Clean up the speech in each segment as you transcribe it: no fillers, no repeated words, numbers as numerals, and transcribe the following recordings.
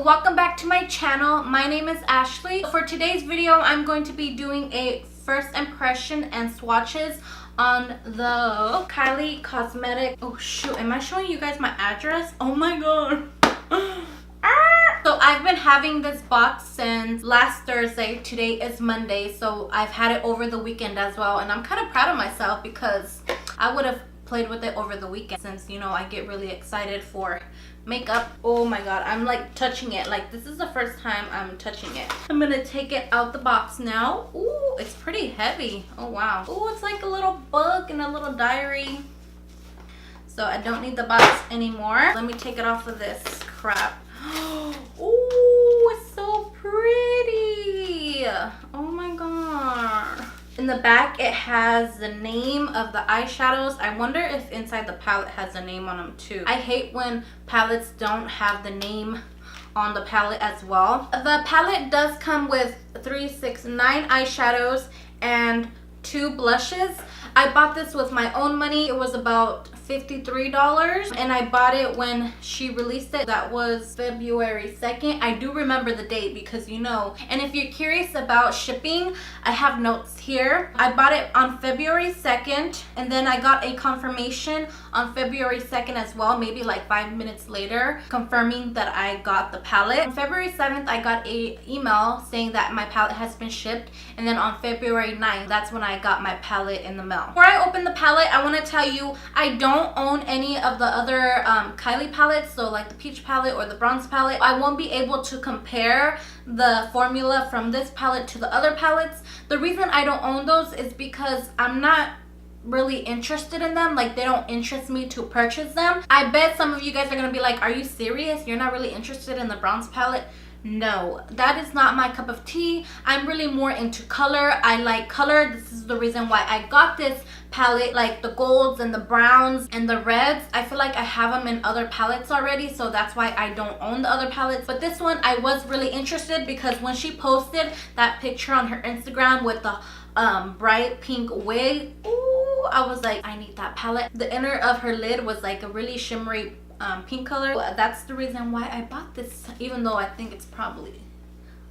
welcome back to my channel. My name is Ashley. For today's video, I'm going to be doing a first impression and swatches on the Kylie cosmetic. Oh shoot, am I showing you guys my address? Oh my god. So I've been having this box since last Thursday. Today is Monday, so I've had it over the weekend as well, and I'm kind of proud of myself because I would have played with it over the weekend since, you know, I get really excited for makeup. Oh my god, I'm like touching it. Like, this is the first time I'm touching it. I'm gonna take it out the box now. Ooh, it's pretty heavy. Oh wow. Ooh, it's like a little book and a little diary. So I don't need the box anymore. Let me take it off of this crap. Ooh, it's so pretty. Oh my god. In the back, it has the name of the eyeshadows. I wonder if inside the palette has a name on them too. I hate when palettes don't have the name on the palette as well. The palette does come with 9 eyeshadows and 2 blushes. I bought this with my own money. It was about $53, and I bought it when she released it. That was February 2nd. I do remember the date because, you know. And if you're curious about shipping, I have notes here. I bought it on February 2nd, and then I got a confirmation on February 2nd as well, maybe like 5 minutes later, confirming that I got the palette. On February 7th, I got a email saying that my palette has been shipped, and then on February 9th, that's when I got my palette in the mail. Before I open the palette, I want to tell you I don't own any of the other Kylie palettes, so like the peach palette or the bronze palette. I won't be able to compare the formula from this palette to the other palettes. The reason I don't own those is because I'm not really interested in them. Like, they don't interest me to purchase them. I bet some of you guys are gonna be like, are you serious? You're not really interested in the bronze palette? No, that is not my cup of tea. I'm really more into color. I like color. This is the reason why I got this palette, like the golds and the browns and the reds. I feel like I have them in other palettes already, so that's why I don't own the other palettes. But this one I was really interested because when she posted that picture on her Instagram with the bright pink wig, ooh, I was like, I need that palette. The inner of her lid was like a really shimmery pink color. That's the reason why I bought this, even though I think it's probably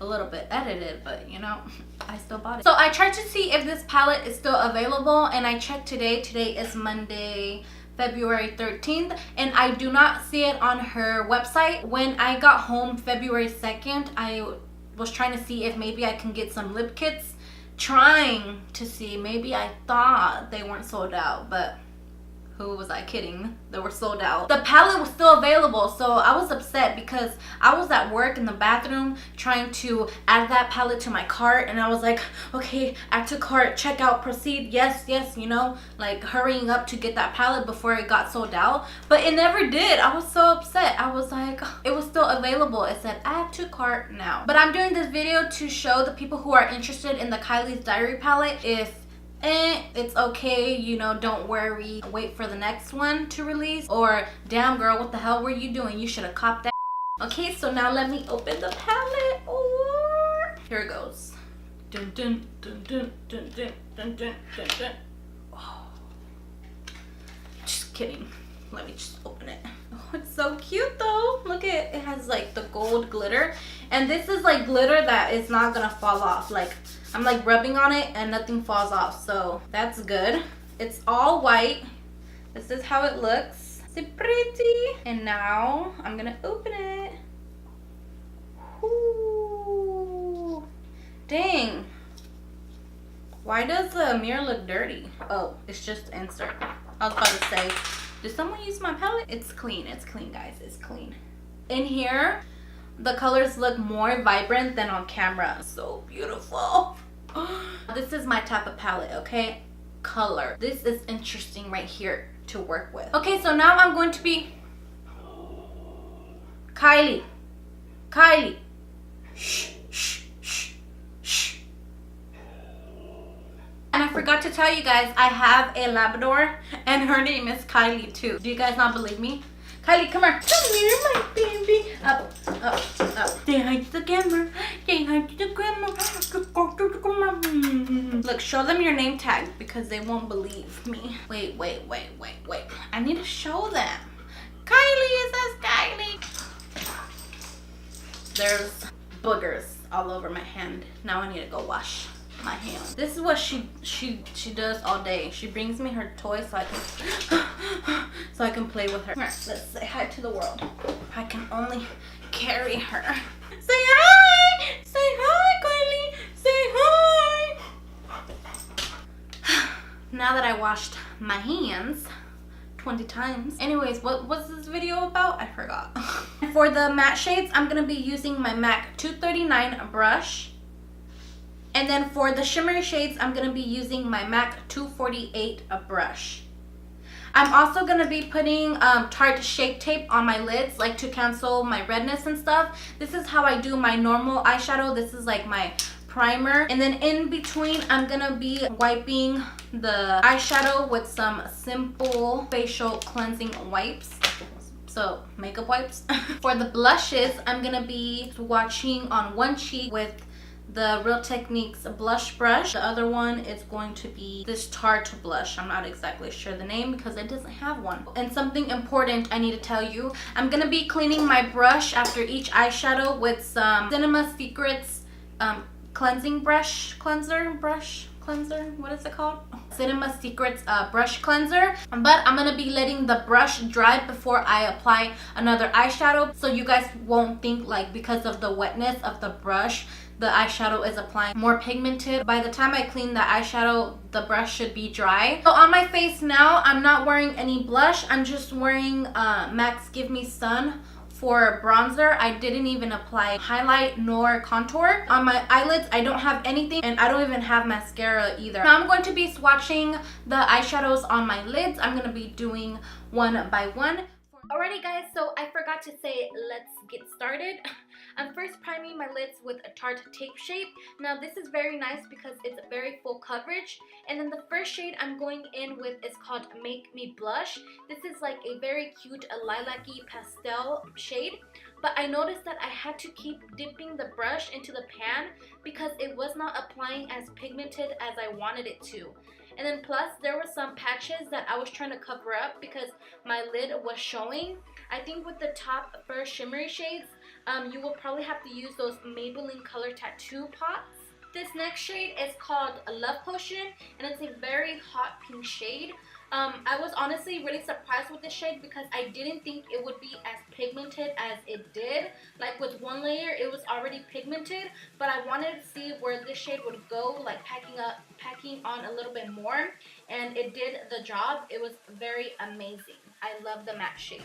a little bit edited, but you know, I still bought it. So I tried to see if this palette is still available, and I checked today. Today is Monday, February 13th, and I do not see it on her website. When I got home February 2nd, I was trying to see if maybe I can get some lip kits, trying to see, maybe I thought they weren't sold out, but who was I kidding? They were sold out. The palette was still available, so I was upset because I was at work in the bathroom trying to add that palette to my cart, and I was like, okay, add to cart, check out, proceed, yes, yes, you know, like hurrying up to get that palette before it got sold out, but it never did. I was so upset. I was like, it was still available. It said add to cart now. But I'm doing this video to show the people who are interested in the Kylie's Diary palette, if it's okay, you know, don't worry, wait for the next one to release, or damn girl, what the hell were you doing? You should have copped that. Okay, so now let me open the palette. Or here it goes. Dun, dun, dun, dun, dun, dun, dun, dun, dun, dun. Oh. Just kidding, let me just open it. Oh, it's so cute though. Look at it, has like the gold glitter, and this is like glitter that is not gonna fall off. Like, I'm like rubbing on it and nothing falls off, so that's good. It's all white. This is how it looks. It's pretty. And now I'm gonna open it. Ooh. Dang. Why does the mirror look dirty? Oh, it's just insert. I was about to say, did someone use my palette? It's clean. It's clean, guys. It's clean. In here, the colors look more vibrant than on camera. So beautiful. This is my type of palette, okay? Color. This is interesting right here to work with. Okay, so now I'm going to be Kylie. Kylie. Shh, shh, shh, shh. And I forgot to tell you guys, I have a Labrador, and her name is Kylie too. Do you guys not believe me? Kylie, come here. Come here, my baby. Up, up, up. Say hi to the camera. Say hi to the grandma. Look, show them your name tag because they won't believe me. Wait. I need to show them. Kylie, it says Kylie. There's boogers all over my hand. Now I need to go wash my hands. This is what she does all day. She brings me her toy so I can play with her. All right, let's say hi to the world. I can only carry her. Say hi! Say hi, Kylie! Say hi! Now that I washed my hands 20 times. Anyways, what was this video about? I forgot. For the matte shades, I'm gonna be using my MAC 239 brush. And then for the shimmery shades, I'm gonna be using my MAC 248 brush. I'm also gonna be putting Tarte Shape Tape on my lids, like to cancel my redness and stuff. This is how I do my normal eyeshadow. This is like my primer. And then in between, I'm gonna be wiping the eyeshadow with some simple facial cleansing wipes. So makeup wipes. For the blushes, I'm gonna be swatching on one cheek with the Real Techniques blush brush. The other one is going to be this Tarte blush. I'm not exactly sure the name because it doesn't have one. And something important I need to tell you, I'm gonna be cleaning my brush after each eyeshadow with some Cinema Secrets cleansing cleanser, what is it called? Cinema Secrets brush cleanser. But I'm gonna be letting the brush dry before I apply another eyeshadow, so you guys won't think like because of the wetness of the brush the eyeshadow is applying more pigmented. By the time I clean the eyeshadow, the brush should be dry. So on my face now, I'm not wearing any blush. I'm just wearing MAC's Give Me Sun for bronzer. I didn't even apply highlight nor contour. On my eyelids, I don't have anything, and I don't even have mascara either. Now I'm going to be swatching the eyeshadows on my lids. I'm going to be doing one by one. Alrighty guys, so I forgot to say, let's get started. I'm first priming my lids with a Tarte Tape Shape. Now this is very nice because it's very full coverage. And then the first shade I'm going in with is called Make Me Blush. This is like a very cute lilac-y pastel shade. But I noticed that I had to keep dipping the brush into the pan because it was not applying as pigmented as I wanted it to. And then plus there were some patches that I was trying to cover up because my lid was showing. I think with the top first shimmery shades, you will probably have to use those Maybelline Color Tattoo pots. This next shade is called Love Potion, and it's a very hot pink shade. I was honestly really surprised with this shade because I didn't think it would be as pigmented as it did. Like with one layer, it was already pigmented, but I wanted to see where this shade would go, like packing on a little bit more, and it did the job. It was very amazing. I love the matte shade.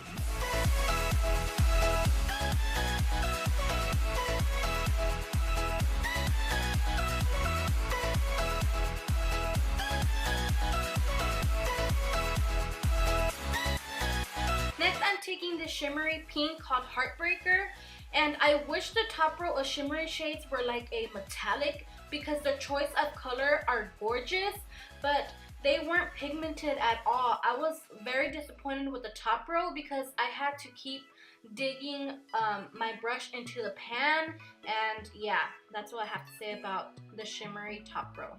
Taking this shimmery pink called Heartbreaker, and I wish the top row of shimmery shades were like a metallic because the choice of color are gorgeous, but they weren't pigmented at all. I was very disappointed with the top row because I had to keep digging my brush into the pan, and yeah, that's what I have to say about the shimmery top row.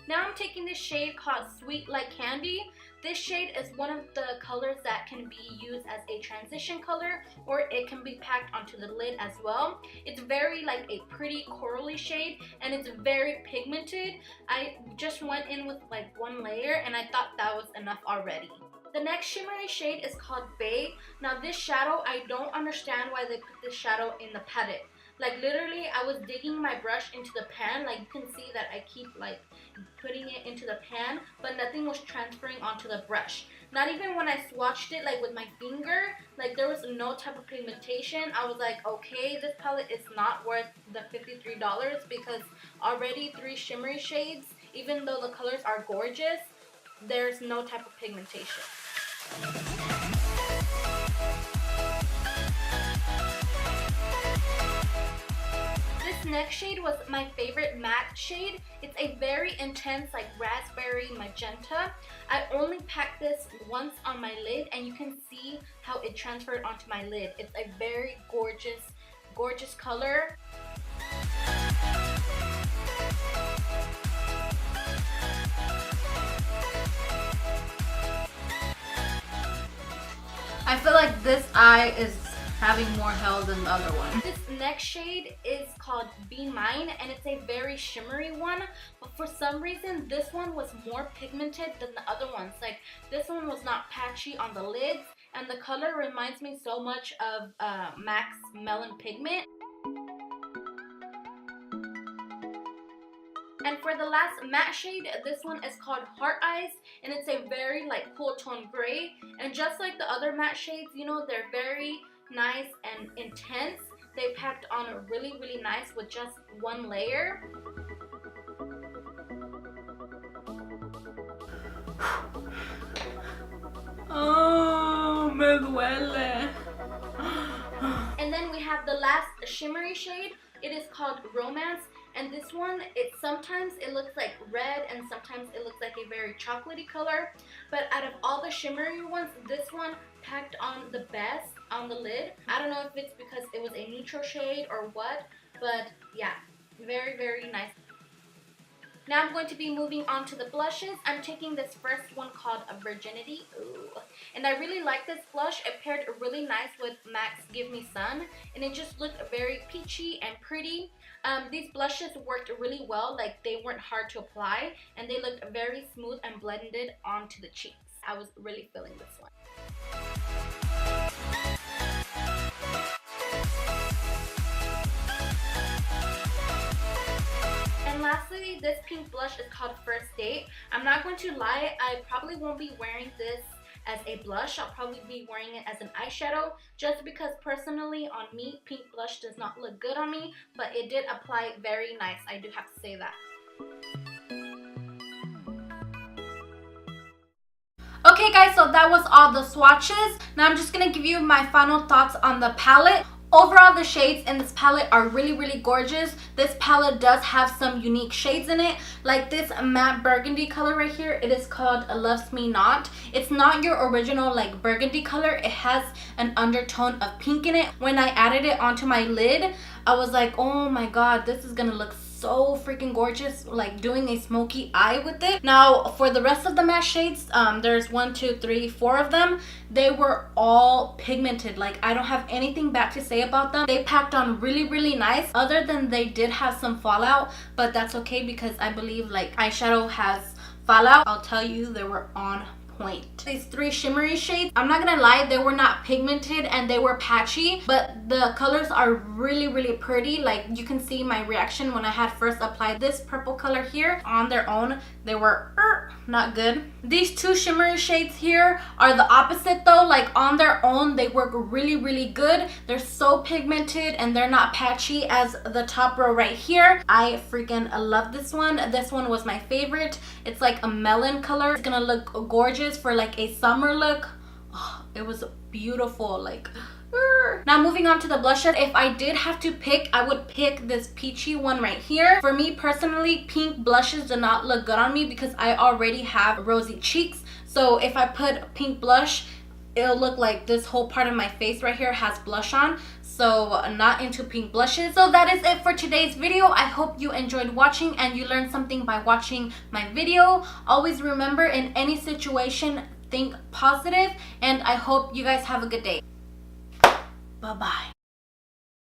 Now I'm taking this shade called Sweet Like Candy. This shade is one of the colors that can be used as a transition color, or it can be packed onto the lid as well. It's very like a pretty corally shade, and it's very pigmented. I just went in with like one layer and I thought that was enough already. The next shimmery shade is called Babe. Now this shadow, I don't understand why they put this shadow in the palette. Like literally I was digging my brush into the pan, like you can see that I keep like putting it into the pan, but nothing was transferring onto the brush. Not even when I swatched it like with my finger, like there was no type of pigmentation. I was like, okay, this palette is not worth the $53 because already 3 shimmery shades, even though the colors are gorgeous, there's no type of pigmentation. This next shade was my favorite matte shade. It's a very intense like raspberry magenta. I only packed this once on my lid and you can see how it transferred onto my lid. It's a very gorgeous color. I feel like this eye is having more hell than the other one. This next shade is called Be Mine, and it's a very shimmery one, but for some reason this one was more pigmented than the other ones. Like, this one was not patchy on the lids, and the color reminds me so much of MAC's Melon Pigment. And for the last matte shade, this one is called Heart Eyes, and it's a very like cool tone gray. And just like the other matte shades, you know, they're very nice and intense. They packed on really, really nice with just one layer. Oh, me duele. And then we have the last shimmery shade. It is called Romance. And this one, sometimes it looks like red and sometimes it looks like a very chocolatey color. But out of all the shimmery ones, this one packed on the best on the lid. I don't know if it's because it was a neutral shade or what, but yeah, very, very nice. Now I'm going to be moving on to the blushes. I'm taking this first one called Virginity. Ooh. And I really like this blush. It paired really nice with MAC's Give Me Sun. And it just looked very peachy and pretty. These blushes worked really well. Like, they weren't hard to apply. And they looked very smooth and blended onto the cheeks. I was really feeling this one. And lastly, this pink blush is called First Date. I'm not going to lie, I probably won't be wearing this as a blush. I'll probably be wearing it as an eyeshadow, just because personally on me, pink blush does not look good on me, but it did apply very nice. I do have to say that. Okay guys, so that was all the swatches. Now I'm just gonna give you my final thoughts on the palette. Overall, the shades in this palette are really, really gorgeous. This palette does have some unique shades in it, like this matte burgundy color right here. It is called Loves Me Not. It's not your original like burgundy color. It has an undertone of pink in it. When I added it onto my lid, I was like, oh my god, this is gonna look so freaking gorgeous, like doing a smoky eye with it. Now for the rest of the matte shades, there's 1, 2, 3, 4 of them. They were all pigmented. Like, I don't have anything bad to say about them. They packed on really, really nice, other than they did have some fallout, but that's okay because I believe like eyeshadow has fallout. I'll tell you, they were on point. These 3 shimmery shades, I'm not gonna lie, they were not pigmented and they were patchy, but the colors are really, really pretty. Like, you can see my reaction when I had first applied this purple color here. On their own, they were not good. These 2 shimmery shades here are the opposite though. Like, on their own, they work really, really good. They're so pigmented and they're not patchy as the top row right here. I freaking love this one. This one was my favorite. It's like a melon color. It's gonna look gorgeous for like a summer look. Oh, it was beautiful. Like, now moving on to the blushes. If I did have to pick, I would pick this peachy one right here. For me personally, pink blushes do not look good on me because I already have rosy cheeks. So if I put pink blush, it'll look like this whole part of my face right here has blush on. So I'm not into pink blushes. So that is it for today's video. I hope you enjoyed watching and you learned something by watching my video. Always remember, in any situation, think positive, and I hope you guys have a good day. Bye-bye.